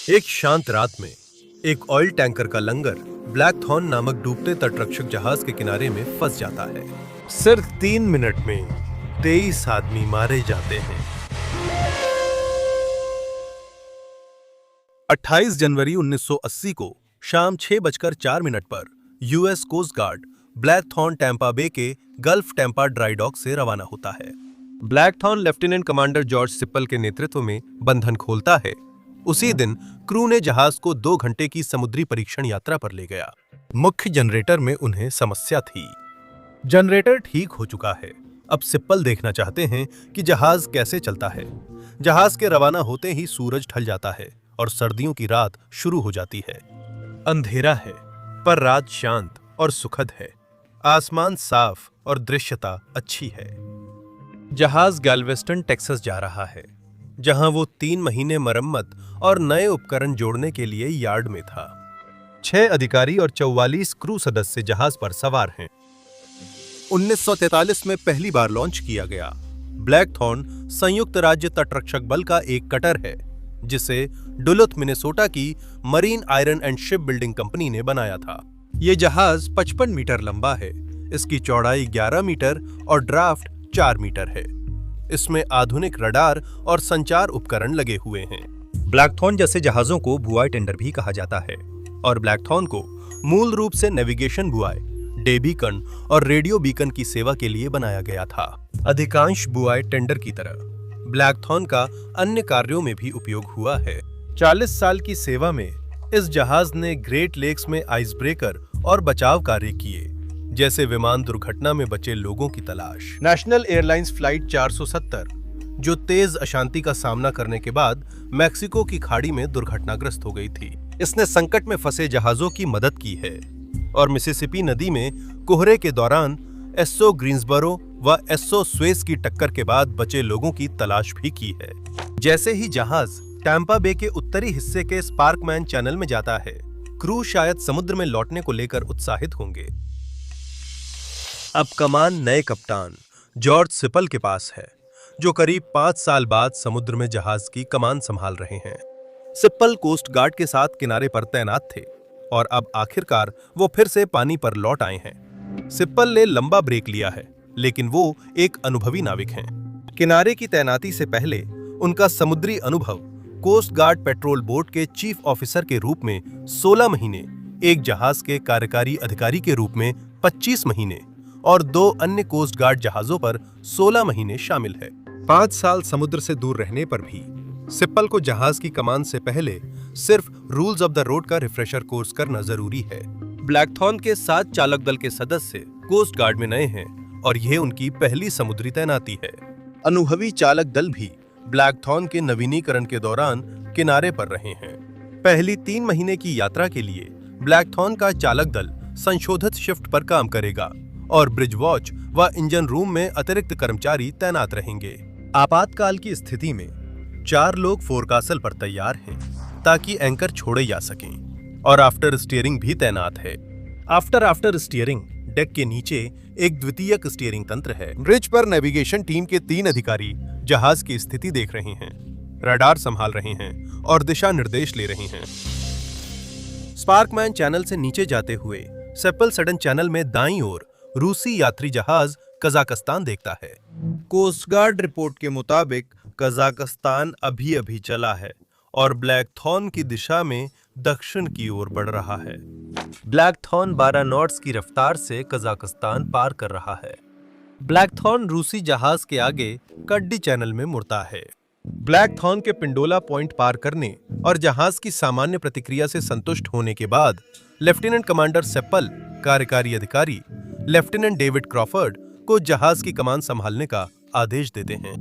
एक शांत रात में एक ऑयल टैंकर का लंगर ब्लैक थॉर्न नामक डूबते तटरक्षक जहाज के किनारे में फंस जाता है। सिर्फ 3 मिनट में 23 आदमी मारे जाते हैं। 28 जनवरी 1980 को शाम 6:04 पर US Coast Guard Blackthorn Tampa Bay के गल्फ टैंपा ड्राई डॉक से रवाना होता है। Blackthorn lieutenant commander George Sippel के नेतृत्व में बंधन खोलता है। उसी दिन क्रू ने जहाज को 2 घंटे की समुद्री परीक्षण यात्रा पर ले गया। मुख्य जनरेटर में उन्हें समस्या थी। जनरेटर ठीक हो चुका है। अब सिप्पल देखना चाहते हैं कि जहाज कैसे चलता है। जहाज के रवाना होते ही सूरज ढल जाता है और सर्दियों की रात शुरू हो जाती है। अंधेरा है, पर रात शांत और सुखद है। आसमान साफ और दृश्यता अच्छी है। जहाज गैल्वेस्टन टेक्सास जा रहा है, जहां वो 3 महीने मरम्मत और नए उपकरण जोड़ने के लिए यार्ड में था। 6 अधिकारी और 44 क्रू सदस्य जहाज पर सवार हैं। 1943 में पहली बार लॉन्च किया गया ब्लैक थॉर्न संयुक्त राज्य तटरक्षक बल का एक कटर है, जिसे डुलुथ मिनेसोटा की marine iron and ship building company ने बनाया था। ये जहाज 55 मीटर लंबा है। इसकी चौड़ाई 11 मीटर और ड्राफ्ट 4 मीटर है। इसमें आधुनिक रडार और संचार उपकरण लगे हुए हैं। ब्लैक थॉर्न जैसे जहाजों को बुआई टेंडर भी कहा जाता है और ब्लैक थॉर्न को मूल रूप से नेविगेशन बुआई, डे बीकन और रेडियो बीकन की सेवा के लिए बनाया गया था। अधिकांश बुआई टेंडर की तरह ब्लैक थॉर्न का अन्य कार्यों में भी उपयोग हुआ है। 40 साल की सेवा में इस जहाज ने ग्रेट लेक्स में आइस ब्रेकर और बचाव कार्य किए, जैसे विमान दुर्घटना में बचे लोगों की तलाश। नेशनल एयरलाइंस फ्लाइट 470, जो तेज अशांति का सामना करने के बाद मैक्सिको की खाड़ी में दुर्घटनाग्रस्त हो गई थी। इसने संकट में फंसे जहाजों की मदद की है और मिसिसिपी नदी में कोहरे के दौरान एसओ ग्रीन्सबरो व एसओ स्वेस की टक्कर के बाद बचे लोगों की तलाश भी की है। जैसे ही जहाज टैंपा बे के उत्तरी हिस्से के स्पार्कमैन चैनल में जाता है, क्रू शायद समुद्र में लौटने को लेकर उत्साहित होंगे। अब कमान नए कप्तान जॉर्ज सिपल के पास है, जो करीब 5 साल बाद समुद्र में जहाज की कमान संभाल रहे हैं। सिपल कोस्ट गार्ड के साथ किनारे पर तैनात थे और अब आखिरकार वो फिर से पानी पर लौट आए हैं। सिपल ने लंबा ब्रेक लिया है, लेकिन वो एक अनुभवी नाविक हैं। किनारे की तैनाती से पहले उनका समुद्री अनुभव कोस्ट गार्ड पेट्रोल बोट के चीफ ऑफिसर के रूप में 16 महीने, एक जहाज के कार्यकारी अधिकारी के रूप में 25 महीने और 2 अन्य कोस्ट गार्ड जहाजों पर 16 महीने शामिल है। 5 साल समुद्र से दूर रहने पर भी सिप्पल को जहाज की कमान से पहले सिर्फ रूल्स ऑफ द रोड का रिफ्रेशर कोर्स करना जरूरी है। ब्लैक थॉर्न के 7 चालक दल के सदस्य कोस्ट गार्ड में नए हैं और यह उनकी पहली समुद्री तैनाती है। अनुभवी चालक दल भी ब्लैक थॉर्न के नवीनीकरण के दौरान किनारे पर रहे हैं। पहली 3 महीने की यात्रा के लिए ब्लैक थॉर्न का चालक दल संशोधित शिफ्ट पर काम करेगा और ब्रिज वॉच व इंजन रूम में अतिरिक्त कर्मचारी तैनात रहेंगे। आपातकाल की स्थिति में 4 लोग फोरकासल पर तैयार हैं ताकि एंकर छोड़े जा सकें और आफ्टर स्टीयरिंग भी तैनात है। आफ्टर स्टीयरिंग डेक के नीचे एक द्वितीयक स्टीयरिंग तंत्र है। ब्रिज पर नेविगेशन टीम के 3 अधिकारी जहाज की स्थिति देख रहे हैं, रडार संभाल रहे हैं और दिशा निर्देश ले रहे हैं। स्पार्कमैन चैनल से नीचे जाते हुए सेपल सडन चैनल में दाईं ओर रूसी यात्री जहाज कजाकिस्तान देखता है। कोस्ट गार्ड रिपोर्ट के मुताबिक कजाकिस्तान अभी चला है और ब्लैक थॉर्न की दिशा में दक्षिण की ओर बढ़ रहा है। ब्लैक थॉर्न 12 नॉट्स की रफ्तार से कजाकिस्तान पार कर रहा है। ब्लैक थॉर्न रूसी जहाज के आगे कड्डी चैनल में मुड़ता है। ब्लैक थॉर्न के पिंडोला पॉइंट पार करने और जहाज की सामान्य प्रतिक्रिया से संतुष्ट होने के बाद लेफ्टिनेंट कमांडर सेप्पल, कार्यकारी अधिकारी लेफ्टिनेंट डेविड क्रॉफर्ड को जहाज की कमान संभालने का आदेश देते हैं।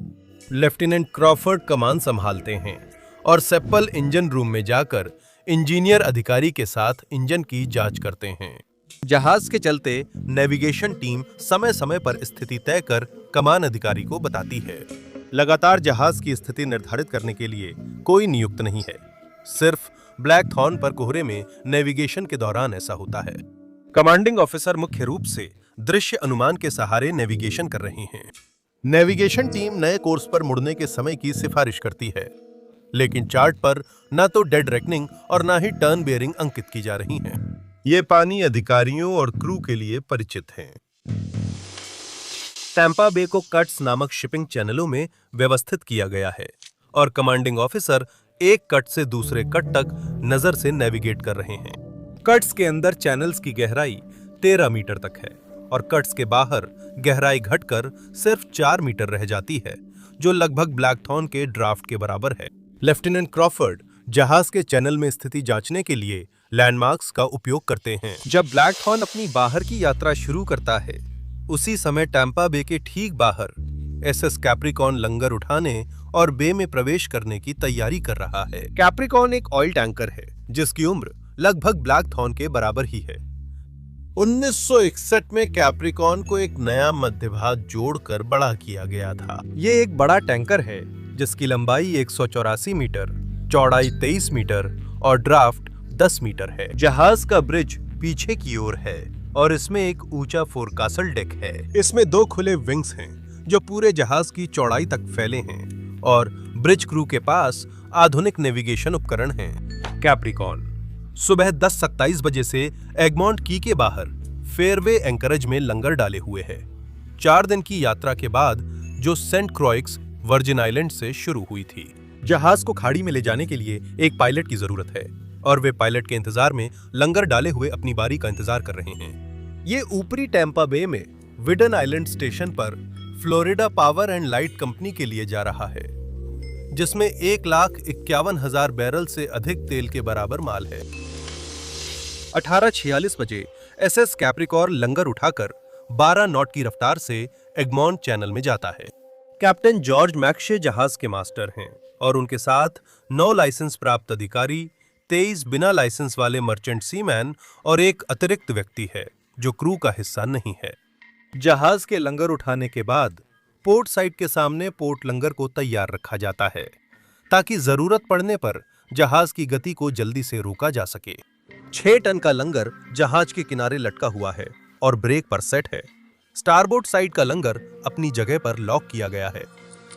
लेफ्टिनेंट क्रॉफर्ड कमान संभालते हैं और सेप्पल इंजन रूम में जाकर इंजीनियर अधिकारी के साथ इंजन की जांच करते हैं। जहाज के चलते नेविगेशन टीम समय समय पर स्थिति तय कर कमान अधिकारी को बताती है। लगातार जहाज की स्थिति निर्धारित करने के लिए कोई नियुक्त नहीं है। सिर्फ ब्लैक थॉर्न पर कोहरे में नेविगेशन के दौरान ऐसा होता है। कमांडिंग ऑफिसर मुख्य रूप से दृश्य अनुमान के सहारे नेविगेशन कर रहे हैं। नेविगेशन टीम नए कोर्स पर मुड़ने के समय की सिफारिश करती है। लेकिन चार्ट पर ना तो डेड रेकनिंग और ना ही टर्न बेयरिंग अंकित की जा रही हैं। ये पानी अधिकारियों और क्रू के लिए परिचित हैं। टैंपा बे को कट्स नामक शिपिंग चैनलों में व्यवस्थित किया गया है और कमांडिंग ऑफिसर एक कट से दूसरे कट तक नजर से नेविगेट कर रहे हैं। कट्स के अंदर चैनल्स की गहराई 13 मीटर तक है और कट्स के बाहर गहराई घटकर सिर्फ 4 मीटर रह जाती है, जो लगभग ब्लैकथॉर्न के ड्राफ्ट के बराबर है। लेफ्टिनेंट क्रॉफर्ड जहाज के चैनल में स्थिति जांचने के लिए लैंडमार्क्स का उपयोग करते हैं। जब ब्लैकथॉर्न अपनी बाहर की यात्रा शुरू करता है, उसी समय टैंपा बे के ठीक बाहर एसएस कैप्रिकॉन लंगर उठाने और बे में प्रवेश करने की तैयारी कर रहा है। कैप्रिकॉन एक ऑयल टैंकर है जिसकी उम्र लगभग ब्लैकथॉर्न के बराबर ही है। 1961 में कैप्रिकॉन को एक नया मध्यभाग जोड़कर बड़ा किया गया था। ये एक बड़ा टैंकर है जिसकी लंबाई 184 मीटर, चौड़ाई 23 मीटर और ड्राफ्ट 10 मीटर है। जहाज का ब्रिज पीछे की ओर है और इसमें एक ऊंचा फोरकासल डेक है। इसमें 2 खुले विंग्स हैं जो पूरे जहाज की चौड़ाई तक फैले हैं और ब्रिज क्रू के पास आधुनिक नेविगेशन उपकरण हैं। कैप्रिकॉन सुबह 10:27 बजे से एगमॉन्ट की के बाहर फेयरवे एंकरेज में लंगर डाले हुए है। 4 दिन की यात्रा के बाद जो सेंट क्रोइक्स वर्जिन आइलैंड से शुरू हुई थी। जहाज को खाड़ी में ले जाने के लिए एक पायलट की जरूरत है और वे पायलट के इंतजार में लंगर डाले हुए अपनी बारी का इंतजार कर रहे हैं। ये ऊपरी टैंपा बे में विडन आइलैंड स्टेशन पर Florida power and light company के लिए जा रहा है, जिसमें 1,51,000 बैरल से अधिक तेल के बराबर माल है। 18:46 बजे एसएस कैप्रिकॉर्न लंगर उठाकर 12 नॉट की रफ्तार से एगमॉन्ट चैनल में जाता है। कैप्टन जॉर्ज मैक्शे जहाज के मास्टर हैं और उनके साथ 9 लाइसेंस प्राप्त अधिकारी, 23 बिना लाइसेंस वाले मर्चेंट सीमैन और एक अतिरिक्त व्यक्ति है जो क्रू का हिस्सा नहीं है। जहाज के लंगर उठाने के बाद पोर्ट साइड के सामने पोर्ट लंगर को तैयार रखा जाता है ताकि जरूरत पड़ने पर जहाज की गति को जल्दी से रोका जा सके। 6 टन का लंगर जहाज के किनारे लटका हुआ है और ब्रेक पर सेट है। स्टारबोर्ड साइड का लंगर अपनी जगह पर लॉक किया गया है।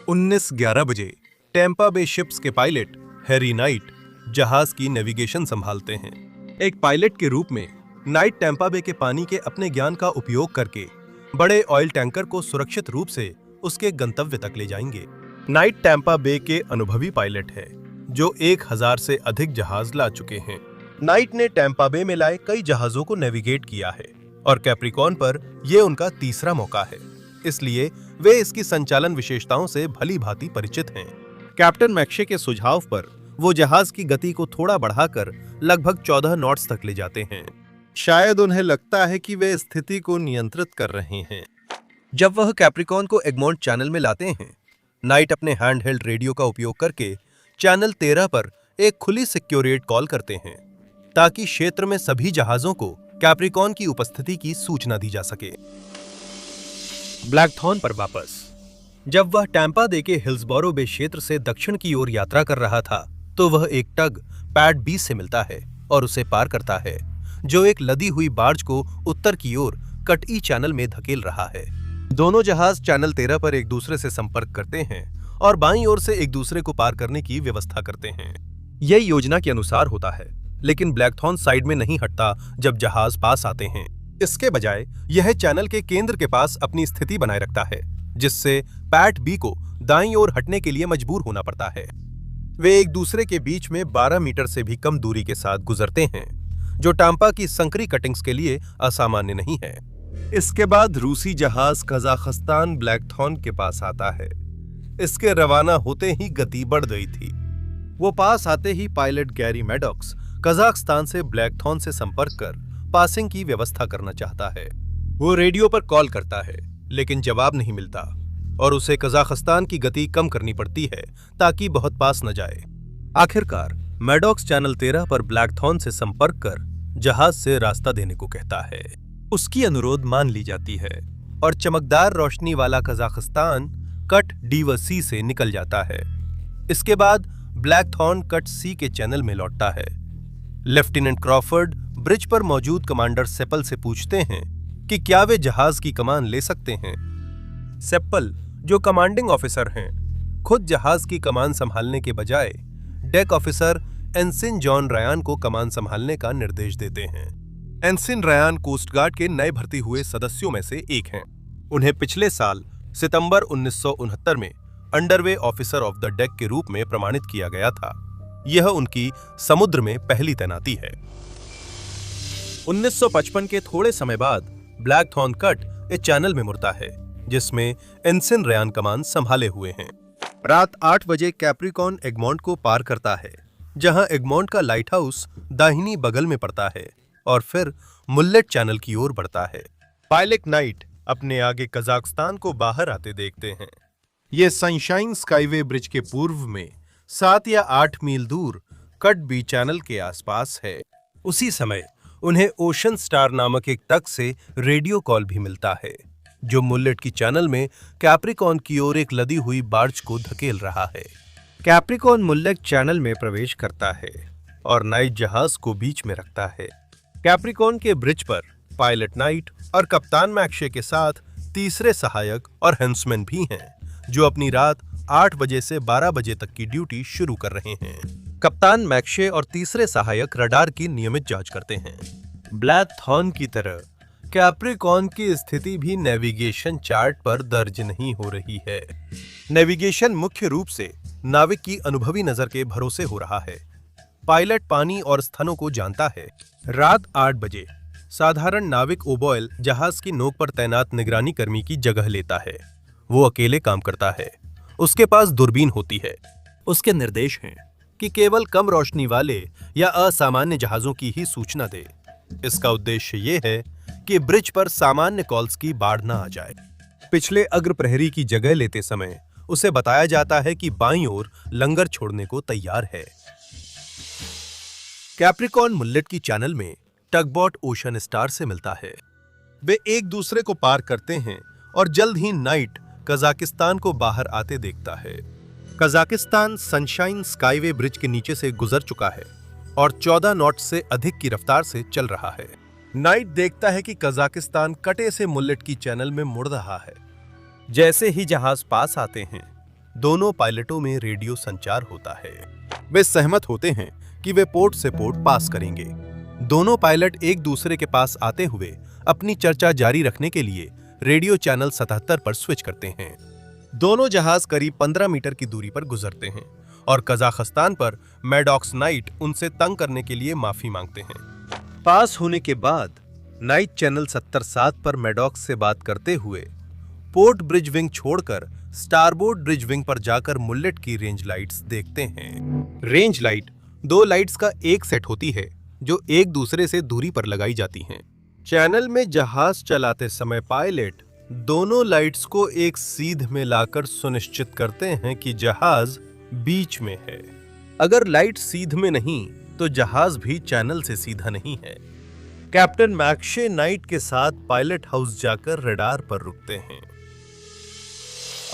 19:11 बजे टैंपा बे शिप्स के पायलट हैरी नाइट जहाज की नेविगेशन संभालते हैं। एक पायलट के रूप में नाइट टैंपा बे के पानी के अपने ज्ञान का उपयोग करके बड़े ऑयल टैंकर को सुरक्षित रूप से उसके गंतव्य तक ले जाएंगे। नाइट टैंपा बे के अनुभवी पायलट है जो 1000 से अधिक जहाज ला चुके हैं। नाइट ने टैंपा बे में लाए कई जहाजों को नेविगेट किया है और कैप्रिकॉर्न पर यह उनका तीसरा मौका है, इसलिए वे इसकी संचालन विशेषताओं से भली भांति परिचित हैं। कैप्टन मैक्शे के सुझाव पर वो जहाज की गति को थोड़ा बढ़ाकर लगभग 14 नॉट्स तक ले जाते हैं। शायद उन्हें लगता है कि वे स्थिति को नियंत्रित कर रहे हैं। जब वह कैप्रिकॉर्न को एगमॉन्ट चैनल में लाते हैं, नाइट अपने हैंडहेल्ड रेडियो का उपयोग करके चैनल 13 पर एक खुली सिक्योरेट कॉल करते हैं ताकि क्षेत्र में सभी जहाजों को कैप्रिकॉर्न की उपस्थिति की सूचना दी जा सके। ब्लैकथॉर्न पर वापस जब वह टैंपा बे के हिल्सबोरो बे क्षेत्र से दक्षिण की ओर यात्रा कर रहा था, तो वह एक टग पैड 20 से मिलता है और उसे पार करता है, जो एक लदी हुई बार्ज को उत्तर की ओर कटई चैनल में धकेल रहा है। दोनों जहाज चैनल 13 पर एक दूसरे से संपर्क करते हैं और बाईं ओर से एक दूसरे को पार करने की व्यवस्था करते हैं। यह योजना के अनुसार होता है, लेकिन ब्लैकथॉर्न साइड में नहीं हटता जब जहाज पास आते हैं। इसके बजाय यह चैनल के केंद्र के पास अपनी स्थिति बनाए रखता है, जिससे पैट बी को दाईं ओर हटने के लिए मजबूर होना पड़ता है। वे एक दूसरे के बीच में 12 मीटर से भी कम दूरी के साथ गुजरते हैं, जो टांपा की संकरी कटिंग्स के लिए असामान्य नहीं है। इसके बाद रूसी जहाज कजाकिस्तान ब्लैकथॉर्न के पास आता है। इसके रवाना होते ही गति बढ़ गई थी। वो पास आते ही पायलट गैरी मैडॉक्स कजाकिस्तान से ब्लैकथॉर्न से संपर्क कर पासिंग की व्यवस्था करना चाहता है। वो रेडियो पर कॉल करता है, लेकिन जवाब नहीं मिलता और उसे कजाकिस्तान की गति कम करनी पड़ती है ताकि बहुत पास न जाए। आखिरकार मैडॉक्स चैनल 13 पर ब्लैकथॉर्न से संपर्क कर जहाज से रास्ता देने को कहता है। उसकी अनुरोध मान ली जाती है और चमकदार रोशनी वाला कजाकिस्तान कट डी-सी से निकल जाता है। इसके बाद ब्लैकथॉर्न कट सी के चैनल में लौटता है। लेफ्टिनेंट क्रॉफर्ड ब्रिज पर मौजूद कमांडर सेप्पल से पूछते हैं कि क्या वे जहाज की कमान ले सकते हैं। सेप्पल, जो कमांडिंग ऑफिसर हैं, खुद जहाज की कमान संभालने के बजाय डेक ऑफिसर एनसिन जॉन रायान को कमान संभालने का निर्देश देते हैं। एनसिन रायान कोस्ट गार्ड के नए भर्ती हुए सदस्यों में से एक हैं। उन्हें पिछले साल सितंबर 1969 में underway officer of the deck के रूप में प्रमाणित किया गया था। यह उनकी समुद्र में पहली तैनाती है। 1955 के थोड़े समय बाद ब्लैकथॉर्न कट इस चैनल में मुड़ता है, जिसमें एनसिन रायान कमान संभाले हुए हैं। रात 8 बजे कैप्रिकॉर्न एगमॉन्ट को पार करता है, जहां एगमॉन्ट का लाइट हाउस दाहिनी बगल में पड़ता है और फिर मुल्लेट चैनल की ओर बढ़ता है। पायलट नाइट अपने आगे कजाकिस्तान को बाहर आते देखते हैं। ये सनशाइन स्काईवे ब्रिज के पूर्व में 7 या 8 मील दूर कट बी चैनल के आसपास है। उसी समय उन्हें ओशन स्टार नामक एक तट से रेडियो कॉल भी मिलता है, जो मुल्लेट की चैनल में कैप्रिकॉर्न की ओर एक लदी हुई बार्ज को धकेल रहा है। कैप्रिकॉर्न मुल्लेट चैनल में प्रवेश करता है और नाइट जहाज को बीच में रखता है। कैप्रिकॉर्न के ब्रिज पर पायलट नाइट और कप्तान मैक्शे के साथ तीसरे सहायक और हेंसमैन भी हैं, जो अपनी रात 8 बजे से 12 बजे तक की ड्यूटी शुरू कर रहे हैं। कप्तान मैक्शे और तीसरे सहायक रडार की नियमित जांच करते हैं। ब्लैकथॉर्न की तरह कैप्रिकॉर्न की स्थिति भी नेविगेशन चार्ट पर दर्ज नहीं हो रही है। नेविगेशन मुख्य रूप से नाविक की अनुभवी नजर के भरोसे हो रहा है। पायलट पानी और स्थानों को जानता है। रात 8 बजे साधारण नाविक ओबॉयल जहाज की नोक पर तैनात निगरानी कर्मी की जगह लेता है। वो अकेले काम करता है। उसके पास दूरबीन होती है। उसके निर्देश हैं कि केवल कम रोशनी वाले या असामान्य जहाजों की ही सूचना दे। इसका उद्देश्य ये है कि ब्रिज पर सामान्य कॉल्स की बाढ़ न आ जाए। पिछले अग्र प्रहरी की जगह लेते समय उसे बताया जाता है कि बाईं ओर लंगर छोड़ने को तैयार है। कैप्रिकॉर्न मुल्लेट की चैनल में टगबॉट ओशन स्टार से मिलता है। वे एक दूसरे को पार करते हैं और जल्द ही नाइट कजाकिस्तान को बाहर आते देखता है। कजाकिस्तान सनशाइन स्काईवे ब्रिज के नीचे से गुजर चुका है और 14 नॉट से अधिक की रफ्तार से चल रहा है। नाइट देखता है कि कजाकिस्तान कटे से मुल्लेट की चैनल में मुड़ रहा है। जैसे ही जहाज पास आते हैं, दोनों पायलटों में रेडियो संचार होता है। वे सहमत होते हैं कि वे पोर्ट से पोर्ट पास करेंगे। दोनों पायलट एक दूसरे के पास आते हुए अपनी चर्चा जारी रखने के लिए रेडियो चैनल 77 पर स्विच करते हैं। दोनों जहाज करीब 15 मीटर की दूरी पर गुजरते हैं और कजाकिस्तान पर मैडॉक्स नाइट उनसे तंग करने के लिए माफी मांगते हैं। पास होने के बाद नाइट चैनल 77 पर मैडॉक्स से बात करते हुए पोर्ट ब्रिज विंग छोड़कर स्टारबोर्ड ब्रिज विंग पर जाकर मुल्लेट की रेंज लाइट्स देखते हैं। रेंज लाइट 2 लाइट्स का एक सेट होती है, जो एक दूसरे से दूरी पर लगाई जाती हैं। चैनल में जहाज चलाते समय पायलट दोनों लाइट्स को एक सीध में लाकर सुनिश्चित करते हैं कि जहाज बीच में है। अगर लाइट सीध में नहीं तो जहाज भी चैनल से सीधा नहीं है। कैप्टन मैक्शे नाइट के साथ पायलट हाउस जाकर रडार पर रुकते हैं।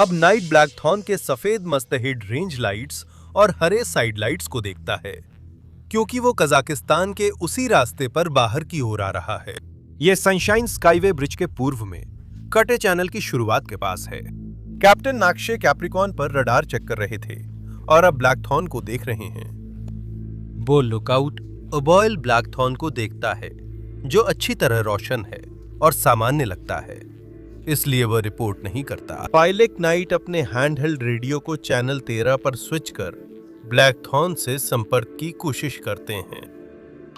अब नाइट ब्लैकथॉर्न के सफेद मस्तहिड रेंज लाइट्स और हरे साइड लाइट्स को देखता है, क्योंकि वो कजाकिस्तान के उसी रास्ते पर बाहर की ओर आ रहा है। यह सनशाइन स्काईवे ब्रिज के पूर्व में कटे चैनल की शुरुआत के पास है। कैप्टन मैक्शे कैप्रिकॉर्न पर रडार चेक कर रहे थे और अब ब्लैकथॉर्न को देख रहे हैं। वो लुकआउट ओबॉयल ब्लैकथॉर्न को देखता है, जो अच्छी तरह रोशन है और सामान्य लगता है, इसलिए वह रिपोर्ट नहीं करता। पायलट नाइट अपने हैंडहेल्ड रेडियो को चैनल 13 पर स्विच कर ब्लैकथॉर्न से संपर्क की कोशिश करते हैं।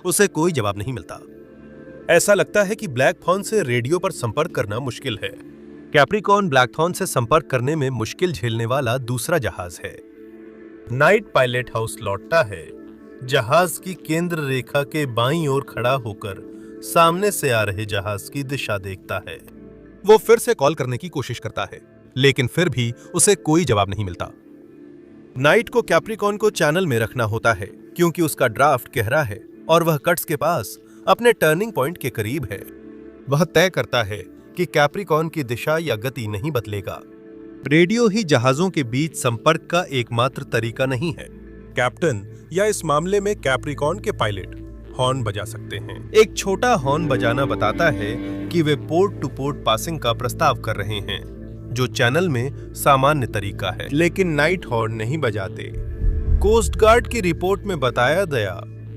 उसे कोई जवाब नहीं मिलता। ऐसा लगता है कि ब्लैकथॉर्न से रेडियो पर संपर्क करना मुश्किल है। कैप्रिकॉर्न ब्लैकथॉर्न से संपर्क करने में मुश्किल झेलने वाला दूसरा जहाज है। नाइट पायलट हाउस लौटता है। जहाज की केंद्र रेखा के बाईं ओर खड़ा होकर सामने से आ रहे जहाज की दिशा देखता है। वो फिर से कॉल करने की कोशिश करता है, लेकिन फिर भी उसे कोई जवाब नहीं मिलता। नाइट को कैप्रिकॉर्न को चैनल में रखना होता है, क्योंकि उसका ड्राफ्ट गहरा है और वह कट्स के पास अपने टर्निंग पॉइंट के करीब है। वह तय करता है कि कैप्रिकॉर्न की दिशा या गति नहीं बदलेगा। रेडियो ही जहाजों के बीच संपर्क का एकमात्र तरीका नहीं है। कैप्टन या इस मामले में कैप्रिकॉर्न के पायलट हॉर्न बजा सकते हैं। एक छोटा हॉर्न बजाना बताता है कि वे पोर्ट टू पोर्ट पासिंग का प्रस्ताव कर रहे हैं, जो चैनल में सामान्य तरीका है। लेकिन नाइट हॉर्न नहीं बजाते। कोस्ट गार्ड की रिपोर्ट में बताया गया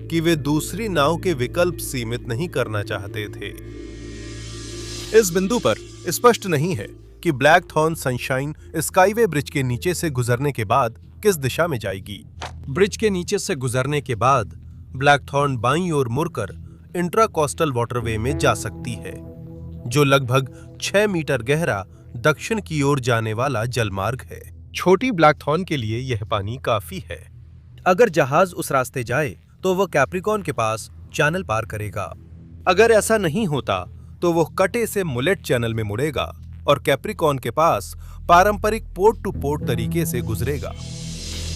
कि वे दूसरी नाव के विकल्प सीमित नहीं करना चाहते थे। इस बिंदु पर स्पष्ट नहीं है कि ब्लैकथॉर्न सनशाइन स्काईवे ब्रिज के नीचे से गुजरने के बाद किस दिशा में जाएगी। ब्रिज के नीचे से गुजरने के बाद ब्लैकथॉर्न बाईं ओर मुड़कर इंट्राकोस्टल वाटरवे में जा सकती है, जो लगभग 6 मीटर गहरा दक्षिण की ओर जाने वाला जलमार्ग है। छोटी ब्लैकथॉर्न के लिए यह पानी काफी है। अगर जहाज उस रास्ते जाए तो वह कैप्रिकॉर्न के पास चैनल पार करेगा। अगर ऐसा नहीं होता तो वह कटे से मुलेट चैनल में मुड़ेगा और कैप्रिकॉर्न के पास पारंपरिक पोर्ट टू पोर्ट तरीके से गुजरेगा।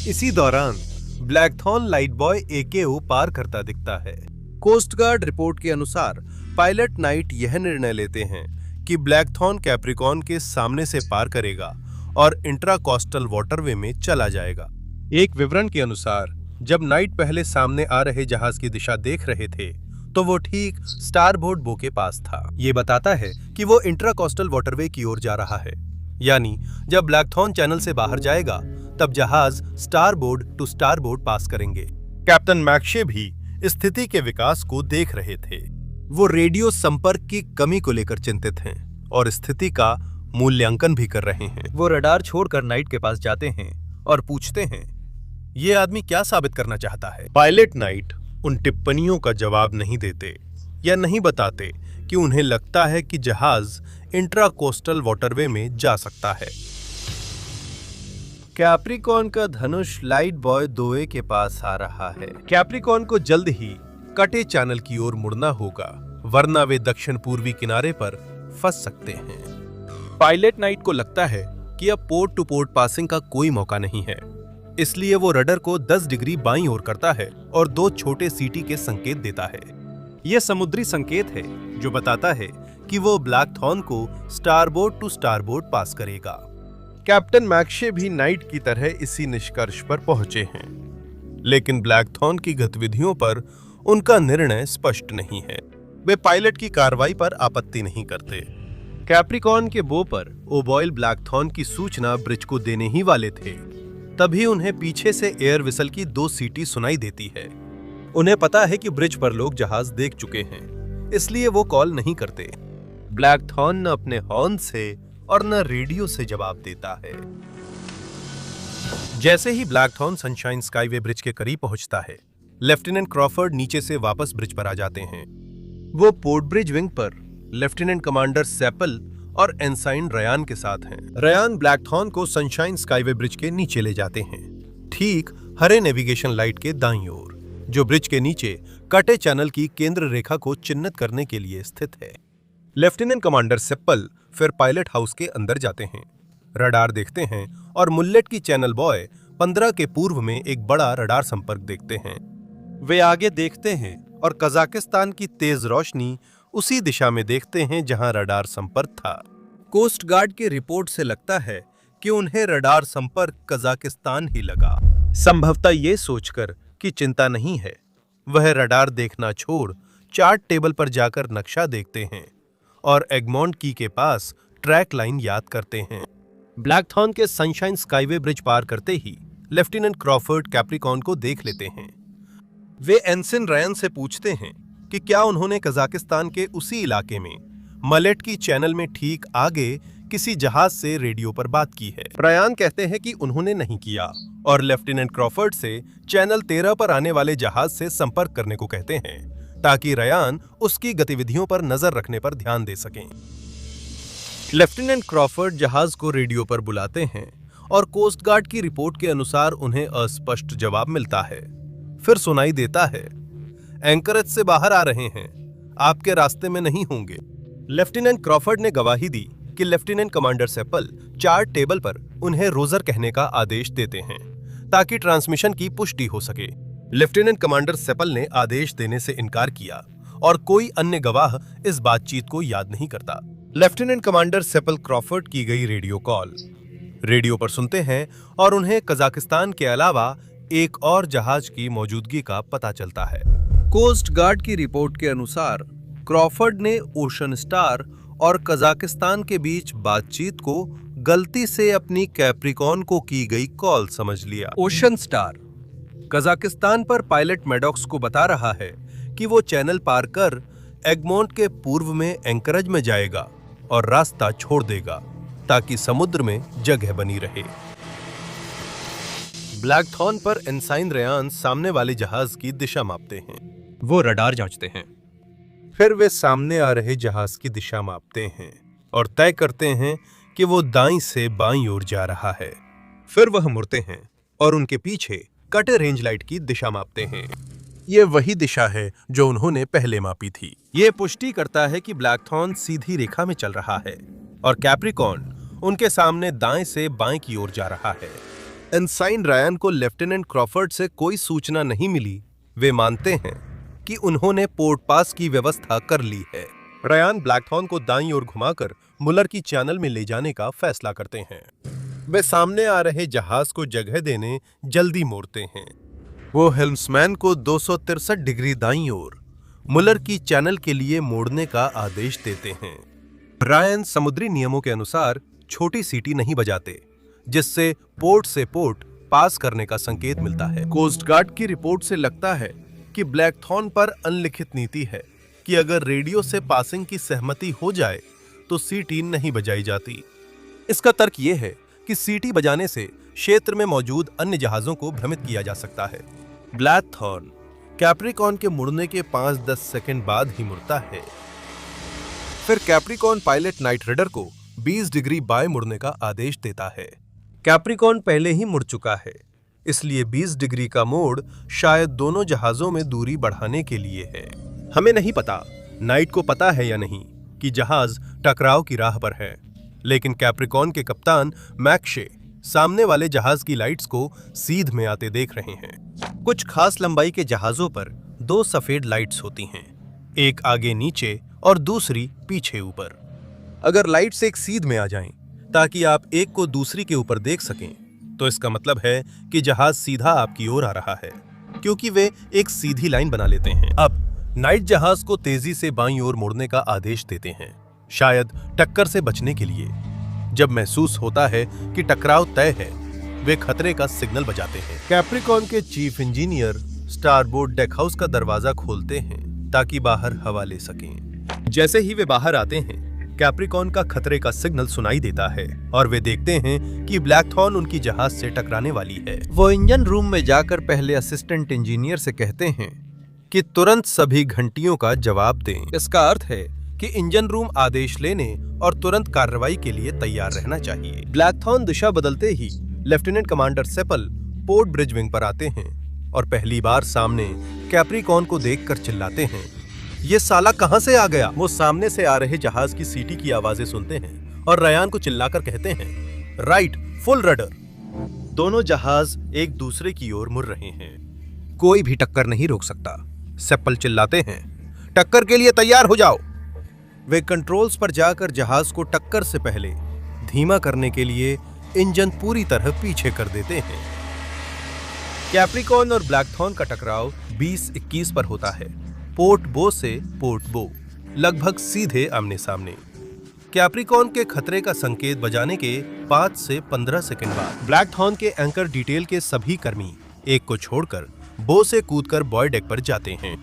इसी दौरान ब्लैकथॉर्न लाइट बॉय एकेओ पार करता दिखता है। कोस्ट गार्ड रिपोर्ट के अनुसार पायलट नाइट यह निर्णय लेते हैं कि ब्लैकथॉर्न कैप्रिकॉर्न के सामने से पार करेगा और इंट्राकोस्टल वाटरवे में चला जाएगा। एक विवरण के अनुसार जब नाइट पहले सामने आ रहे जहाज की दिशा देख रहे थे तो वो ठीक स्टारबोर्ड बो के पास था। ये बताता है कि वो इंट्राकोस्टल वाटरवे की ओर जा रहा है, यानी जब ब्लैकथॉर्न चैनल से बाहर जाएगा तब जहाज स्टारबोर्ड टू स्टारबोर्ड पास करेंगे। कैप्टन मैक्शे भी स्थिति के विकास को देख रहे थे। वो रेडियो संपर्क की कमी को लेकर चिंतित हैं और स्थिति का मूल्यांकन भी कर रहे हैं। वो रडार छोड़कर नाइट के पास जाते हैं और पूछते हैं, ये आदमी क्या साबित करना चाहता है? पायलट नाइट उन टिप्पणियों का जवाब नहीं देते या नहीं बताते कि उन्हें लगता है कि जहाज इंट्राकोस्टल वाटरवे में जा सकता है। कैप्रिकॉर्न का धनुष लाइट बॉय 2A के पास आ रहा है। कैप्रिकॉर्न को जल्द ही कटे चैनल की ओर मुड़ना होगा, वरना वे दक्षिण पूर्वी किनारे पर फंस सकते हैं। पायलट नाइट को लगता है कि अब पोर्ट टू पोर्ट पासिंग का कोई मौका नहीं है, इसलिए वो रडर को 10 डिग्री बाईं ओर करता है और 2 छोटे सीटी के संकेत देता है। यह समुद्री संकेत है जो बताता है कि वो ब्लैकथॉर्न को स्टारबोर्ड टू स्टारबोर्ड पास करेगा। कैप्टन मैक्शे भी नाइट की तरह इसी निष्कर्ष पर पहुंचे हैं, लेकिन ब्लैकथॉर्न की गतिविधियों पर उनका निर्णय स्पष्ट नहीं है। वे पायलट की कार्रवाई पर आपत्ति नहीं करते। कैप्रिकॉर्न के बो पर ओबॉयल ब्लैकथॉर्न की सूचना ब्रिज को देने ही वाले थे, तभी उन्हें पीछे से एयर विसल की 2 सीटी सुनाई देती है। उन्हें पता है कि ब्रिज पर लोग जहाज देख चुके हैं, इसलिए वो कॉल नहीं करते। ब्लैकथॉर्न न अपने हॉर्न से और न रेडियो से जवाब देता है। जैसे ही ब्लैकथॉर्न सनशाइन स्काईवे ब्रिज के करीब पहुंचता है, लेफ्टिनेंट क्रॉफर्ड नीचे से वापस ब्रिज पर आ जाते हैं। वो पोर्ट ब्रिज विंग पर लेफ्टिनेंट कमांडर सेपल और एनसाइन रयान के साथ हैं। रयान ब्लैकथॉर्न को सनशाइन स्काईवे ब्रिज के नीचे ले जाते हैं, ठीक हरे नेविगेशन लाइट के दाईं ओर, जो ब्रिज के नीचे कटे चैनल की केंद्र रेखा को चिन्हित करने के लिए स्थित है। लेफ्टिनेंट कमांडर सेप्पल फिर पायलट हाउस के अंदर जाते हैं, रडार देखते हैं और मुल्लेट की चैनल बॉय 15 के पूर्व में एक बड़ा रडार संपर्क देखते हैं। वे आगे देखते हैं और कजाकिस्तान की तेज रोशनी उसी दिशा में देखते हैं जहां रडार संपर्क था। कोस्ट गार्ड की रिपोर्ट से लगता है कि उन्हें रडार संपर्क कजाकिस्तान ही लगा। संभवतः ये सोचकर कि चिंता नहीं है, वह रडार देखना छोड़ चार्ट टेबल पर जाकर नक्शा देखते हैं और एगमोंट की के पास ट्रैक लाइन याद करते हैं। ब्लैकथॉर्न के सनशाइन स्काईवे ब्रिज पार करते ही लेफ्टिनेंट क्रॉफर्ड कैप्रिकॉर्न को देख लेते हैं। वे एनसिन रयान से पूछते हैं कि क्या उन्होंने कजाकिस्तान के उसी इलाके में मलेट की चैनल में ठीक आगे किसी जहाज से रेडियो पर बात की है। रयान कहते हैं कि उन्होंने नहीं किया और लेफ्टिनेंट क्रॉफर्ड से चैनल 13 पर आने वाले जहाज से संपर्क करने को कहते हैं, ताकि रयान उसकी गतिविधियों पर नजर रखने पर ध्यान दे सकें। लेफ्टिनेंट क्रॉफर्ड जहाज को रेडियो पर बुलाते हैं और कोस्ट गार्ड की रिपोर्ट के अनुसार उन्हें अस्पष्ट जवाब मिलता है। फिर सुनाई देता है, एंकरेज से बाहर आ रहे हैं, आपके रास्ते में नहीं होंगे। लेफ्टिनेंट क्रॉफर्ड ने गवाही दी कि lieutenant commander sepal chart table पर उन्हें रोजर कहने का आदेश देते हैं ताकि ट्रांसमिशन की पुष्टि हो सके। लेफ्टिनेंट कमांडर सेपल ने आदेश देने से इनकार किया और कोई अन्य गवाह इस बातचीत को याद नहीं करता। लेफ्टिनेंट कमांडर सेपल क्रॉफर्ड की गई रेडियो कॉल रेडियो पर सुनते हैं और उन्हें कजाकिस्तान के अलावा एक और जहाज की मौजूदगी का पता चलता है। कोस्ट गार्ड की रिपोर्ट के अनुसार क्रॉफर्ड ने ओशन स्टार और कजाकिस्तान के बीच बातचीत को गलती से अपनी कैप्रिकॉर्न को की गई कॉल समझ लिया। ओशन स्टार कजाकिस्तान पर पायलट मैडॉक्स को बता रहा है कि वो चैनल पार कर एगमोंट के पूर्व में एंकरेज में जाएगा और रास्ता छोड़ देगा ताकि समुद्र में जगह बनी रहे। ब्लैकथॉर्न पर एनसाइन रेयान सामने वाले जहाज की दिशा मापते हैं। वो रडार जांचते हैं। फिर वे सामने आ रहे जहाज की दिशा मापते हैं और तय करते हैं कि वो दाईं से बाईं ओर जा रहा है। फिर वह मुड़ते हैं और उनके पीछे कटे रेंज लाइट की दिशा मापते हैं। ये वही दिशा है जो उन्होंने पहले मापी थी। ये पुष्टि करता है कि ब्लैकथॉर्न सीधी रेखा में चल रहा है और कैप्रिकॉर्न उनके सामने दाएं से बाएं की ओर जा रहा है। एनसाइन रायन को लेफ्टिनेंट क्रॉफर्ड से कोई सूचना नहीं मिली। वे मानते हैं कि उन्होंने पोर्ट पास की व्यवस्था कर ली है। रायन ब्लैकथॉर्न को दाईं ओर घुमाकर मुलर की चैनल में ले जाने का फैसला करते हैं। वे सामने आ रहे जहाज को जगह देने जल्दी मोड़ते हैं। वो हेल्म्समैन को 263 डिग्री दाईं ओर मुलर की चैनल के लिए मोड़ने का आदेश देते हैं। रायन समुद्री नियमों के अनुसार छोटी सीटी नहीं बजाते, जिससे पोर्ट से पोर्ट पास करने का संकेत मिलता है। कोस्ट गार्ड की रिपोर्ट से लगता है कि ब्लैकथॉर्न पर अनलिखित नीति है कि अगर रेडियो से पासिंग की सहमति हो जाए तो सीटी नहीं बजाई जाती। इसका तर्क यह है कि सीटी बजाने से क्षेत्र में मौजूद अन्य जहाजों को भ्रमित किया जा सकता है। ब्लैकथॉर्न कैप्रिकॉर्न के मुड़ने के 5-10 सेकंड बाद ही मुड़ता है। फिर कैप्रिकॉर्न पायलट नाइट राइडर को 20 डिग्री बाएं मुड़ने का आदेश देता है। कैप्रिकॉर्न पहले ही मुड़ चुका है, इसलिए 20 डिग्री का मोड़ शायद दोनों जहाजों में दूरी बढ़ाने के लिए है। हमें नहीं पता नाइट को पता है या नहीं कि जहाज टकराव की राह पर है, लेकिन कैप्रिकॉर्न के कप्तान मैक्शे सामने वाले जहाज की लाइट्स को सीध में आते देख रहे हैं। कुछ खास लंबाई के जहाजों पर 2 सफेद लाइट्स होती हैं, एक आगे नीचे और दूसरी पीछे ऊपर। अगर लाइट्स एक सीध में आ जाएं, ताकि आप एक को दूसरी के ऊपर देख सकें, तो इसका मतलब है कि जहाज सीधा आपकी ओर आ रहा है, क्योंकि वे एक सीधी लाइन बना लेते हैं। अब नाइट जहाज को तेजी से बाईं ओर मुड़ने का आदेश देते हैं, शायद टक्कर से बचने के लिए। जब महसूस होता है कि टकराव तय है, वे खतरे का सिग्नल बजाते हैं। कैप्रिकॉर्न के chief engineer starboard deck house का दरवाजा खोलते हैं ताकि बाहर हवा ले सकें। जैसे ही वे बाहर आते हैं, कैप्रिकॉर्न का खतरे का सिग्नल सुनाई देता है और वे देखते हैं कि ब्लैकथॉर्न उनकी जहाज से टकराने वाली है। वो इंजन रूम में जाकर पहले असिस्टेंट इंजीनियर से कहते हैं कि तुरंत सभी घंटियों का जवाब दें। इसका अर्थ है कि इंजन रूम आदेश लेने और तुरंत कार्रवाई के लिए तैयार रहना चाहिए। ब्लैकथॉर्न दिशा बदलते ही lieutenant commander Sippel port bridge wing पर आते हैं और पहली बार सामने कैप्रिकॉर्न को देखकर चिल्लाते हैं, ये साला कहां से आ गया? वो सामने से आ रहे जहाज की सीटी की आवाजें सुनते हैं और रायन को चिल्लाकर कहते हैं, राइट, फुल रडर। दोनों जहाज एक दूसरे की ओर मुड़ रहे हैं। कोई भी टक्कर नहीं रोक सकता। सेपल चिल्लाते हैं, टक्कर के लिए तैयार हो जाओ। वे कंट्रोल्स पर जाकर जहाज को टक्कर से पहले धीमा करने के लिए इंजन पूरी तरह पीछे कर देते हैं। कैप्रिकॉर्न और ब्लैकथॉर्न का टकराव 20-21 पर होता है, पोर्ट बो से पोर्ट बो, लगभग सीधे आमने सामने। कैप्रिकॉर्न के खतरे का संकेत बजाने के 5 से 15 सेकंड बाद ब्लैकथॉर्न के एंकर डिटेल के सभी कर्मी एक को छोड़कर बो से कूदकर बॉय डेक पर जाते हैं।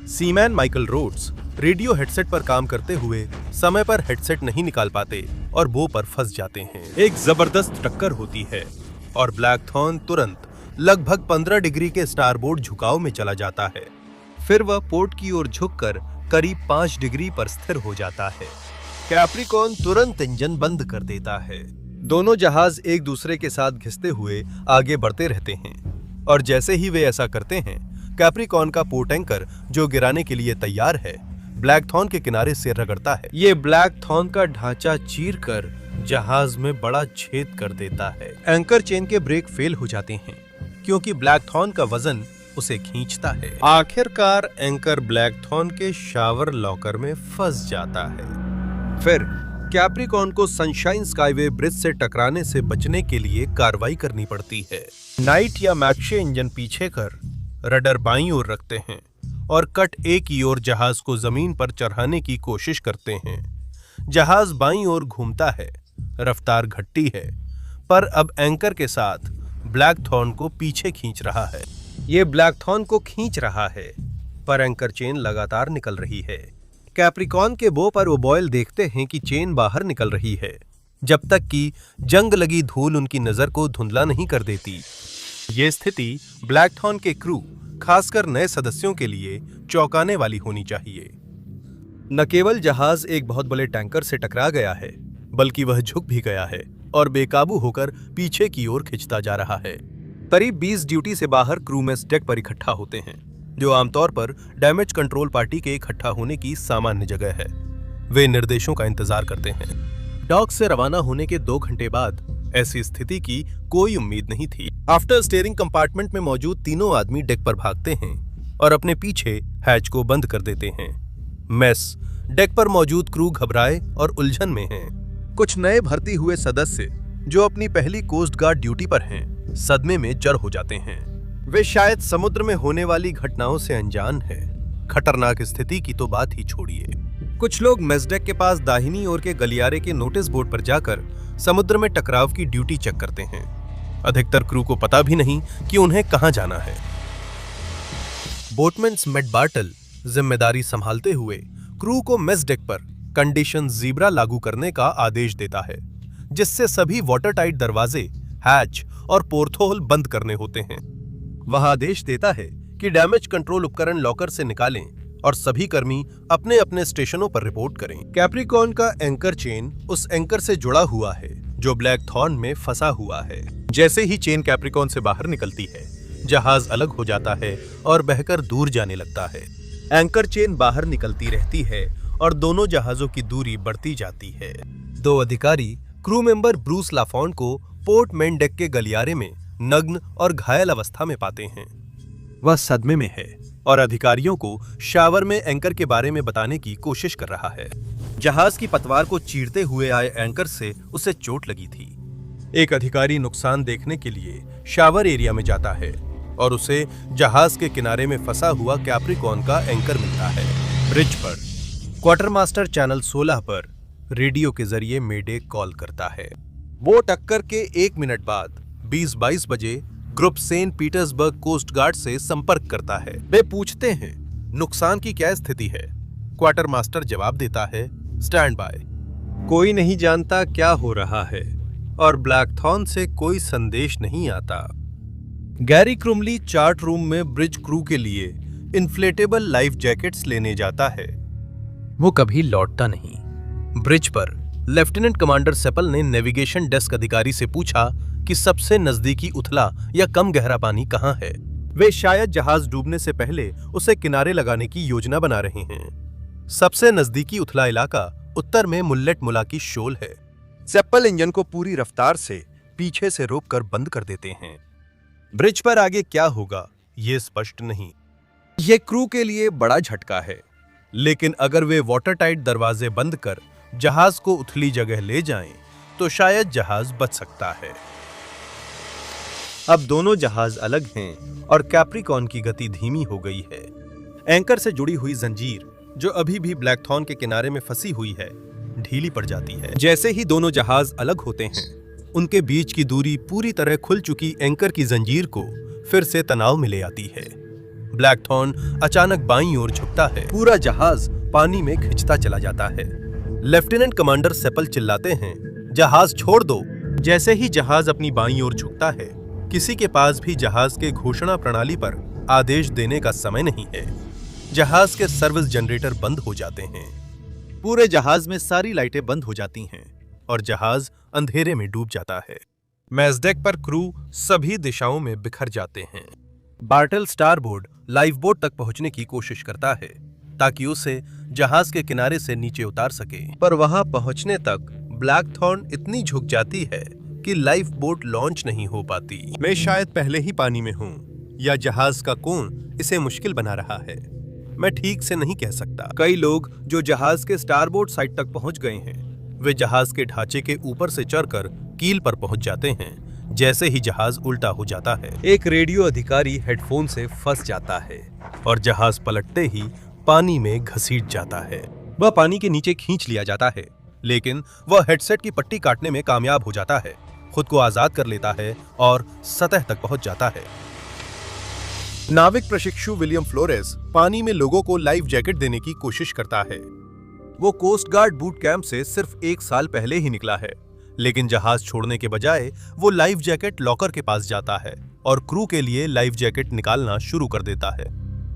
Seaman Michael Rhodes radio headset पर काम करते हुए समय पर हेडसेट नहीं निकाल पाते और बो पर फंस जाते हैं। एक जबरदस्त टक्कर होती है और ब्लैकथॉर्न तुरंत लगभग 15 डिग्री के स्टारबोर्ड झुकाव में चला जाता है। फिर वह पोर्ट की ओर झुककर करीब 5 डिग्री पर स्थिर हो जाता है। कैप्रिकॉर्न तुरंत इंजन बंद कर देता है। दोनों जहाज एक दूसरे के साथ घिसते हुए आगे बढ़ते रहते हैं और जैसे ही वे ऐसा करते हैं, कैप्रिकॉर्न का पोर्ट एंकर जो गिराने के लिए तैयार है, ब्लैकथॉर्न के किनारे से रगड़ता है। ये ब्लैकथॉर्न का ढांचा चीरकर जहाज में बड़ा छेद कर देता है। एंकर चेन के ब्रेक फेल हो जाते हैं क्योंकि ब्लैकथॉर्न का वजन उसे खींचता है। आखिरकार एंकर ब्लैकथॉर्न के शावर लॉकर में फंस जाता है। फिर कैप्रिकॉर्न को सनशाइन स्काईवे ब्रिज से टकराने से बचने के लिए कार्रवाई करनी पड़ती है। नाइट या मैक्शे इंजन पीछे कर रडर बाईं ओर रखते हैं और कट ए की ओर जहाज को जमीन पर चढ़ाने की कोशिश करते हैं। जहाज बाईं ओर घूमता है, रफ्तार घटती है, पर अब एंकर के साथ ब्लैकथॉर्न को पीछे खींच रहा है। ये ब्लैकथॉर्न को खींच रहा है, पर एंकर चेन लगातार निकल रही है। कैप्रिकॉर्न के बो पर वो बॉयल देखते हैं कि चेन बाहर निकल रही है, जब तक कि जंग लगी धूल उनकी नजर को धुंधला नहीं कर देती। ये स्थिति ब्लैकथॉर्न के क्रू, खासकर नए सदस्यों के लिए चौंकाने वाली होनी चाहिए। न केवल जहाज एक बहुत बड़े टैंकर से टकरा गया है, बल्कि वह झुक भी गया है और बेकाबू होकर पीछे की ओर खिंचता जा रहा है। करीब 20 ड्यूटी से बाहर क्रू मेस डेक पर इकट्ठा होते हैं, जो आमतौर पर डैमेज कंट्रोल पार्टी के इकट्ठा होने की सामान्य जगह है। वे निर्देशों का इंतजार करते हैं। डॉक से रवाना होने के 2 घंटे बाद ऐसी स्थिति की कोई उम्मीद नहीं थी। आफ्टर स्टीयरिंग कंपार्टमेंट में मौजूद तीनों आदमी डेक पर भागते हैं और अपने पीछे हैच को बंद कर देते हैं। मेस डेक पर मौजूद क्रू घबराए और उलझन में हैं। कुछ नए भर्ती हुए सदस्य जो अपनी पहली कोस्ट गार्ड ड्यूटी पर हैं, सदमे में जर हो जाते हैं। वे शायद समुद्र में होने वाली घटनाओं से अनजान हैं। खतरनाक स्थिति की तो बात ही छोड़िए। कुछ लोग मेसडेक के पास दाहिनी ओर के गलियारे के नोटिस बोर्ड पर जाकर समुद्र में टकराव की ड्यूटी चेक करते हैं। अधिकतर क्रू को पता भी नहीं कि उन्हें कहां जाना है। बोटमैन मैट बार्टल जिम्मेदारी संभालते हुए क्रू को मेसडेक पर कंडीशन ज़ीब्रा लागू करने का आदेश देता है, जिससे सभी वाटर टाइट दरवाजे, हैच और पोर्थोल बंद करने होते हैं। वह आदेश देता है कि डैमेज कंट्रोल उपकरण लॉकर से निकालें और सभी कर्मी अपने अपने स्टेशनों पर रिपोर्ट करें। कैप्रिकॉर्न का एंकर चेन उस एंकर से जुड़ा हुआ है जो ब्लैकथॉर्न में फंसा हुआ है। जैसे ही चेन कैप्रिकॉर्न से बाहर निकलती है, जहाज अलग हो जाता है और बहकर दूर जाने लगता है। एंकर चेन बाहर निकलती रहती है और दोनों जहाजों की दूरी बढ़ती जाती है। 2 अधिकारी क्रू मेंबर ब्रूस लाफॉन्ट को पोर्ट मेन डेक के गलियारे में नग्न और घायल अवस्था में पाते हैं। वह सदमे में है और अधिकारियों को शावर में एंकर के बारे में बताने की कोशिश कर रहा है। जहाज की पतवार को चीरते हुए आए एंकर से उसे चोट लगी थी। एक अधिकारी नुकसान देखने के लिए शावर एरिया में जाता है और उसे जहाज के किनारे में फंसा हुआ कैप्रिकॉर्न का एंकर मिलता है। ब्रिज पर क्वार्टरमास्टर चैनल 16 पर रेडियो के जरिए मेडे कॉल करता है। वो टक्कर के 1 मिनट बाद 20-22 बजे group Saint Petersburg coast guard से संपर्क करता है। वे पूछते हैं नुकसान की क्या स्थिति है। क्वार्टरमास्टर जवाब देता है, स्टैंड बाय। कोई नहीं जानता क्या हो रहा है और ब्लैकथॉर्न से कोई संदेश नहीं आता। गैरी क्रुमली चार्ट रूम में ब्रिज क्रू के लिए इन्फ्लेटेबल लाइफ जैकेट्स लेने जाता है। वो कभी लौटता नहीं। ब्रिज पर लेफ्टिनेंट कमांडर सेपल ने नेविगेशन डेस्क अधिकारी से पूछा कि सबसे नजदीकी उथला या कम गहरा पानी कहां है। वे शायद जहाज डूबने से पहले उसे किनारे लगाने की योजना बना रहे हैं। सबसे नजदीकी उथला इलाका उत्तर में मुल्लेट मुला की शोल है। सेपल इंजन को पूरी रफ्तार से पीछे से रोककर बंद कर देते हैं। ब्रिज पर आगे क्या होगा ये स्पष्ट नहीं। ये क्रू के लिए बड़ा झटका है, लेकिन अगर वे वाटर टाइट दरवाजे बंद कर जहाज को उथली जगह ले जाएं, तो शायद जहाज बच सकता है। अब दोनों जहाज अलग हैं और कैप्रिकॉर्न की गति धीमी हो गई है। एंकर से जुड़ी हुई जंजीर, जो अभी भी ब्लैकथॉर्न के किनारे में फंसी हुई है, ढीली पड़ जाती है। जैसे ही दोनों जहाज अलग होते हैं, उनके बीच की दूरी पूरी तरह खुल चुकी एंकर की जंजीर को फिर से तनाव में ले आती है। ब्लैकथॉर्न अचानक बाईं ओर झुकता है। पूरा जहाज पानी में खिंचता चला जाता है। लेफ्टिनेंट कमांडर सेपल चिल्लाते हैं, जहाज छोड़ दो। जैसे ही जहाज अपनी बाईं ओर झुकता है, किसी के पास भी जहाज के घोषणा प्रणाली पर आदेश देने का समय नहीं है। जहाज के सर्विस जनरेटर बंद हो जाते हैं। पूरे जहाज में सारी लाइटें बंद हो जाती हैं और जहाज अंधेरे में डूब जाता है। मेसडेक पर क्रू सभी दिशाओं में बिखर जाते हैं। बार्टल स्टारबोर्ड लाइफ बोट तक पहुंचने की कोशिश करता है ताकि उसे जहाज के किनारे से नीचे उतार सके, पर वहां पहुंचने तक ब्लैकथॉर्न इतनी झुक जाती है कि लाइफ बोट लॉन्च नहीं हो पाती। मैं शायद पहले ही पानी में हूं या जहाज का कोण इसे मुश्किल बना रहा है। मैं ठीक से नहीं कह सकता। कई लोग जो जहाज के स्टारबोर्ड साइड तक पहुंच गए हैं, वे जहाज के ढांचे के ऊपर से चढ़कर कील पर पहुंच जाते हैं। जैसे ही जहाज उल्टा हो जाता है, एक रेडियो अधिकारी हेडफोन से फंस जाता है और जहाज पलटते ही पानी में घसीट जाता है। वह पानी के नीचे खींच लिया जाता है, लेकिन वह हेडसेट की पट्टी काटने में कामयाब हो जाता है, खुद को आजाद कर लेता है और सतह तक पहुंच जाता है। नाविक प्रशिक्षु विलियम फ्लोरेस पानी में लोगों को लाइफ जैकेट देने की कोशिश करता है। वो कोस्ट गार्ड बूट कैंप से सिर्फ 1 साल पहले ही निकला है, लेकिन जहाज छोड़ने के बजाय वो लाइफ जैकेट लॉकर के पास जाता है और क्रू के लिए लाइफ जैकेट निकालना शुरू कर देता है।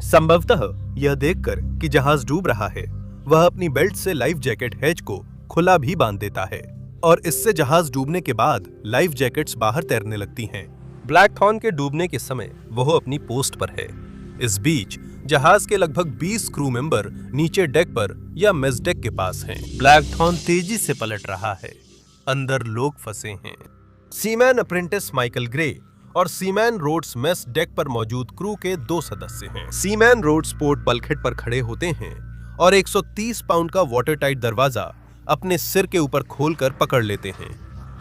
संभवतः यह देखकर कि जहाज डूब रहा है, वह अपनी बेल्ट से लाइफ जैकेट हैच को खुला भी बांध देता है और इससे जहाज डूबने के बाद लाइफ जैकेट्स बाहर तैरने लगती हैं। ब्लैकथॉर्न के डूबने के समय वह अपनी पोस्ट पर है। इस बीच जहाज के लगभग 20 क्रू मेंबर नीचे डेक पर या मेस डेक के पास हैं। ब्लैकथॉर्न तेजी से पलट रहा है। अंदर लोग फंसे हैं। सीमैन अप्रेंटिस माइकल ग्रे और सीमैन रोड्स मेस डेक पर मौजूद क्रू के 2 सदस्य हैं। सीमैन रोड्स पोर्ट बल्कहेड पर खड़े होते हैं और 130 पाउंड का वाटर टाइट दरवाजा अपने सिर के ऊपर खोलकर पकड़ लेते हैं,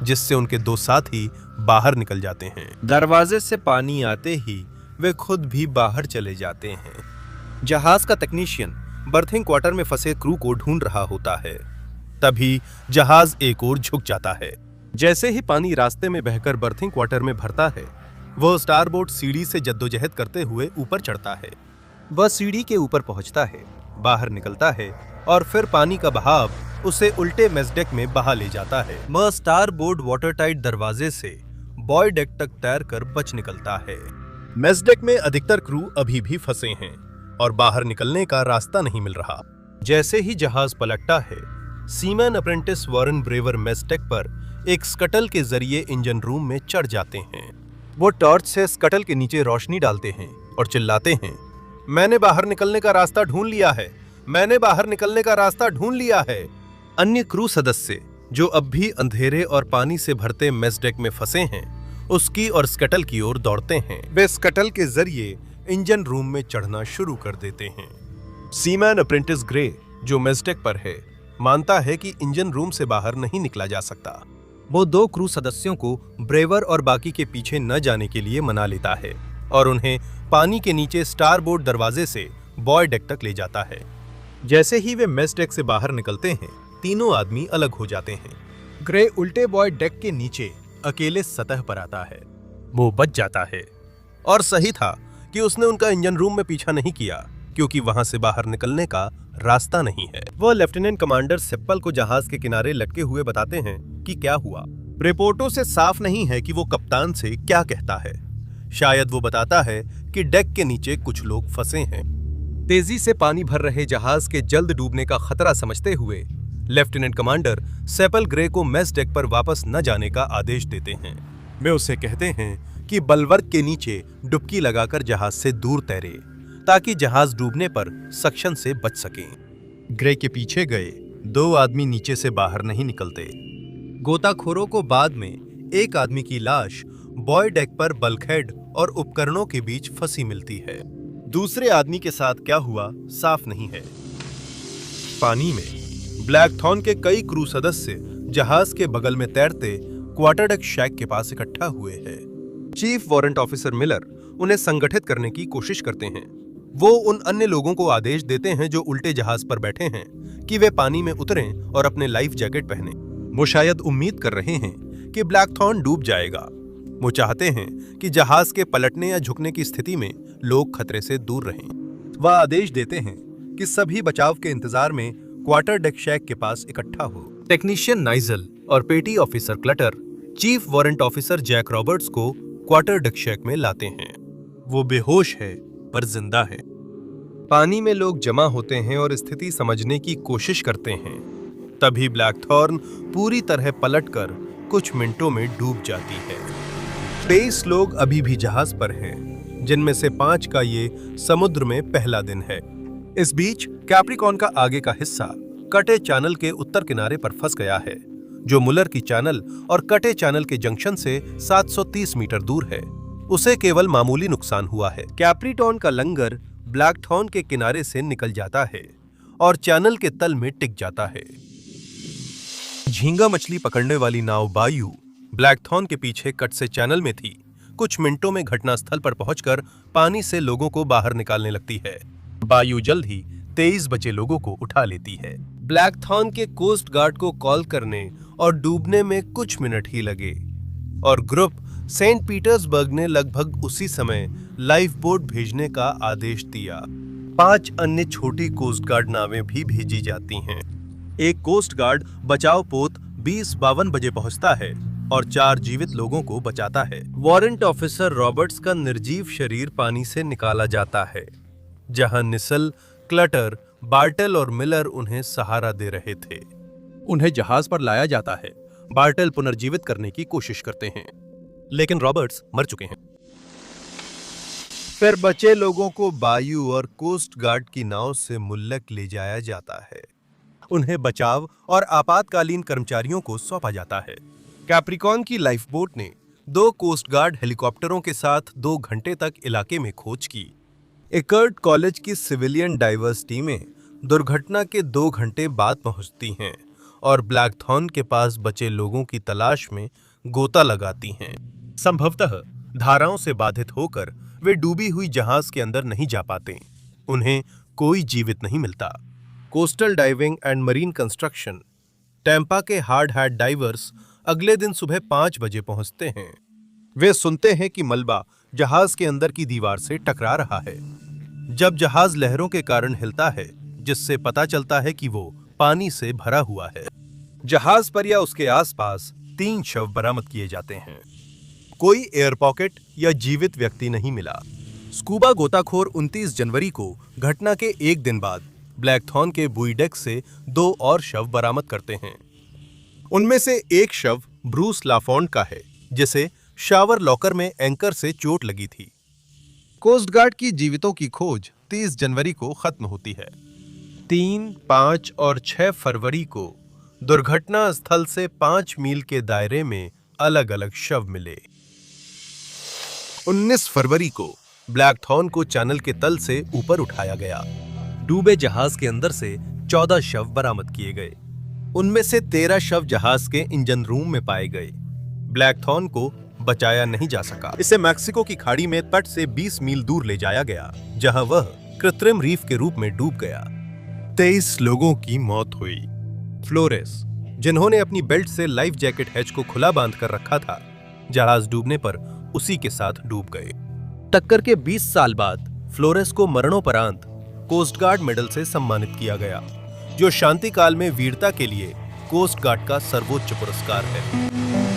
जिससे उनके 2 साथी बाहर निकल जाते हैं। दरवाजे से पानी आते ही वे खुद भी बाहर चले जाते हैं। जहाज का टेक्नीशियन बर्थिंग क्वार्टर में फंसे क्रू को ढूंढ रहा होता है। तभी जहाज एक ओर झुक जाता है। जैसे ही पानी रास्ते में बहकर बर्थिंग क्वार्टर में भरता है, वह स्टारबोर्ड सीढ़ी से जद्दोजहद करते हुए ऊपर चढ़ता है। वह सीढ़ी के ऊपर पहुंचता है, बाहर निकलता है और फिर पानी का बहाव उसे उल्टे मेसडेक में बहा ले जाता है। वह स्टारबोर्ड वाटरटाइट दरवाजे से बॉय डेक तक तैरकर बच निकलता है। मेसडेक में अधिकतर क्रू अभी भी फंसे हैं और बाहर निकलने का रास्ता नहीं मिल रहा। जैसे ही जहाज पलटता है, सीमैन अप्रेंटिस वॉरेन ब्रेवर मेसडेक पर एक स्कटल के जरिए इंजन रूम में चढ़ जाते हैं। वो टॉर्च से स्कटल के नीचे रोशनी डालते हैं और चिल्लाते हैं, मैंने बाहर निकलने का रास्ता ढूंढ लिया है, मैंने बाहर निकलने का रास्ता ढूंढ लिया है। अन्य क्रू सदस्य जो अब भी अंधेरे और पानी से भरते मेसडेक में फंसे हैं, उसकी और स्कटल की ओर दौड़ते हैं। वे स्कटल के जरिए इंजन रूम में चढ़ना शुरू कर देते हैं। सीमैन अप्रेंटिस ग्रे जो मेसडेक पर है, मानता है कि इंजन रूम से बाहर नहीं निकला जा सकता। वो 2 क्रू सदस्यों को ब्रेवर और बाकी के पीछे न जाने के लिए मना लेता है और उन्हें पानी के नीचे स्टारबोर्ड दरवाजे से बॉय डेक तक ले जाता है। जैसे ही वे मेस डेक से बाहर निकलते हैं, तीनों आदमी अलग हो जाते हैं। ग्रे उल्टे बॉय डेक के नीचे अकेले सतह पर आता है। वो बच जाता है और सही था कि उसने उनका इंजन रूम में पीछा नहीं किया, क्योंकि वहां से बाहर निकलने का रास्ता नहीं है। वह लेफ्टिनेंट कमांडर सेप्पल को जहाज के किनारे लटके हुए बताते हैं कि क्या हुआ। रिपोर्टों से साफ नहीं है कि वो कप्तान से क्या कहता है। शायद वो बताता है कि डेक के नीचे कुछ लोग फंसे हैं। तेजी से पानी भर रहे जहाज के जल्द डूबने का खतरा समझते हुए लेफ्टिनेंट कमांडर सेप्पल ग्रे को मेस डेक पर वापस न जाने का आदेश देते हैं। वे उसे कहते हैं कि बलवर्क के नीचे डुबकी लगाकर जहाज से दूर तैरे, ताकि जहाज डूबने पर सक्शन से बच सकें। ग्रे के पीछे गए 2 आदमी नीचे से बाहर नहीं निकलते। गोताखोरों को बाद में एक आदमी की लाश बॉय डेक पर बल्कहेड और उपकरणों के बीच फंसी मिलती है। दूसरे आदमी के साथ क्या हुआ साफ नहीं है। पानी में ब्लैकथॉर्न के कई क्रू सदस्य जहाज के बगल में तैरते क्वार्टर डेक शैक के पास इकट्ठा हुए हैं। चीफ वारंट ऑफिसर मिलर उन्हें संगठित करने की कोशिश करते हैं। वो उन अन्य लोगों को आदेश देते हैं जो उल्टे जहाज पर बैठे हैं कि वे पानी में उतरें और अपने लाइफ जैकेट पहनें। वो शायद उम्मीद कर रहे हैं कि ब्लैकथॉर्न डूब जाएगा। वो चाहते हैं कि जहाज के पलटने या झुकने की स्थिति में लोग खतरे से दूर रहें। वह आदेश देते हैं कि सभी बचाव के इंतजार में क्वार्टर डेक शैक के पास इकट्ठा हो। टेक्नीशियन नाइजल और petty officer Clutter chief warrant officer Jack Roberts को क्वार्टर डेक शैक में लाते हैं। वो बेहोश है पर जिंदा है। पानी में लोग जमा होते हैं और स्थिति समझने की कोशिश करते हैं। तभी ब्लैकथॉर्न पूरी तरह पलटकर कुछ मिनटों में डूब जाती है। 23 लोग अभी भी जहाज पर हैं, जिनमें से 5 का ये समुद्र में पहला दिन है। इस बीच कैप्रिकॉर्न का आगे का हिस्सा कटे चैनल के उत्तर किनारे पर फंस गया है, जो मुलर की चैनल और कटे चैनल के जंक्शन से 730 मीटर दूर है। उसे केवल मामूली नुकसान हुआ है। कैप्रिकॉर्न का लंगर ब्लैकथॉर्न के किनारे से निकल जाता है और चैनल के तल में टिक जाता है। झींगा मछली पकड़ने वाली नाव बायू ब्लैकथॉर्न के पीछे कट से चैनल में थी। कुछ मिनटों में घटनास्थल पर पहुंचकर पानी से लोगों को बाहर निकालने लगती है। बायू जल्द ही 23 बचे लोगों को उठा लेती है। ब्लैकथॉर्न के कोस्ट गार्ड को कॉल करने और डूबने में कुछ मिनट ही लगे और ग्रुप सेंट पीटर्सबर्ग ने लगभग उसी समय लाइफ बोट भेजने का आदेश दिया। 5 अन्य छोटी कोस्ट गार्ड नावें भी भेजी जाती हैं। एक कोस्ट गार्ड बचाव पोत 20:52 बजे पहुंचता है और 4 जीवित लोगों को बचाता है। वारंट ऑफिसर रॉबर्ट्स का निर्जीव शरीर पानी से निकाला जाता है, जहां निसल, क्लटर, बार्टल और मिलर उन्हें सहारा दे रहे थे। उन्हें जहाज पर लाया जाता है। बार्टल पुनर्जीवित करने की कोशिश करते हैं, लेकिन रॉबर्ट्स मर चुके हैं। फिर बचे लोगों को बायू और कोस्ट गार्ड की नाव से मुल्लक ले जाया जाता है। उन्हें बचाव और आपातकालीन कर्मचारियों को सौंपा जाता है। कैप्रिकॉन की लाइफ बोट ने 2 कोस्ट गार्ड हेलीकॉप्टरों के साथ 2 घंटे तक इलाके में खोज की। एकर्ट कॉलेज की सिविलियन डाइवर्स टीमें दुर्घटना के 2 घंटे बाद पहुंचती हैं और ब्लैकथॉर्न के पास बचे लोगों की तलाश में गोता लगाती हैं। संभवतः धाराओं से बाधित होकर वे डूबी हुई जहाज के अंदर नहीं जा पाते। उन्हें कोई जीवित नहीं मिलता। Coastal diving and marine construction Tampa के हार्ड हैट डाइवर्स अगले दिन सुबह 5 बजे पहुंचते हैं। वे सुनते हैं कि मलबा जहाज के अंदर की दीवार से टकरा रहा है। जब जहाज लहरों के कारण हिलता है, जिससे पता चलता है कि वो पानी से भरा हुआ है। जहाज पर या उसके आसपास 3 शव बरामद किए जाते हैं। कोई एयर पॉकेट या जीवित व्यक्ति नहीं मिला। स्कूबा गोताखोर 29 जनवरी को घटना के 1 दिन बाद ब्लैकथॉर्न के बुई डेक से 2 और शव बरामद करते हैं। उनमें से एक शव ब्रूस लाफोंड का है, जिसे शावर लॉकर में एंकर से चोट लगी थी। कोस्ट गार्ड की जीवितों की खोज 30 जनवरी को खत्म होती है। 3, 5 और 6 फरवरी को दुर्घटना स्थल से 5 मील के दायरे में अलग अलग शव मिले। 19 फरवरी को ब्लैकथॉर्न को चैनल के तल से ऊपर उठाया गया। डूबे जहाज के अंदर से 14 शव बरामद किए गए। उनमें से 13 शव जहाज के इंजन रूम में पाए गए। ब्लैकथॉर्न को बचाया नहीं जा सका। इसे मैक्सिको की खाड़ी में तट से 20 मील दूर ले जाया गया, जहां वह कृत्रिम रीफ के रूप में डूब गया। 23 लोगों की मौत हुई। फ्लोरेस, जिन्होंने अपनी बेल्ट से लाइफ जैकेट हैच को खुला बांध कर रखा था, जहाज डूबने पर उसी के साथ डूब गए। टक्कर के 20 साल बाद फ्लोरेस को मरणोपरांत कोस्ट गार्ड मेडल से सम्मानित किया गया, जो शांति काल में वीरता के लिए कोस्ट गार्ड का सर्वोच्च पुरस्कार है।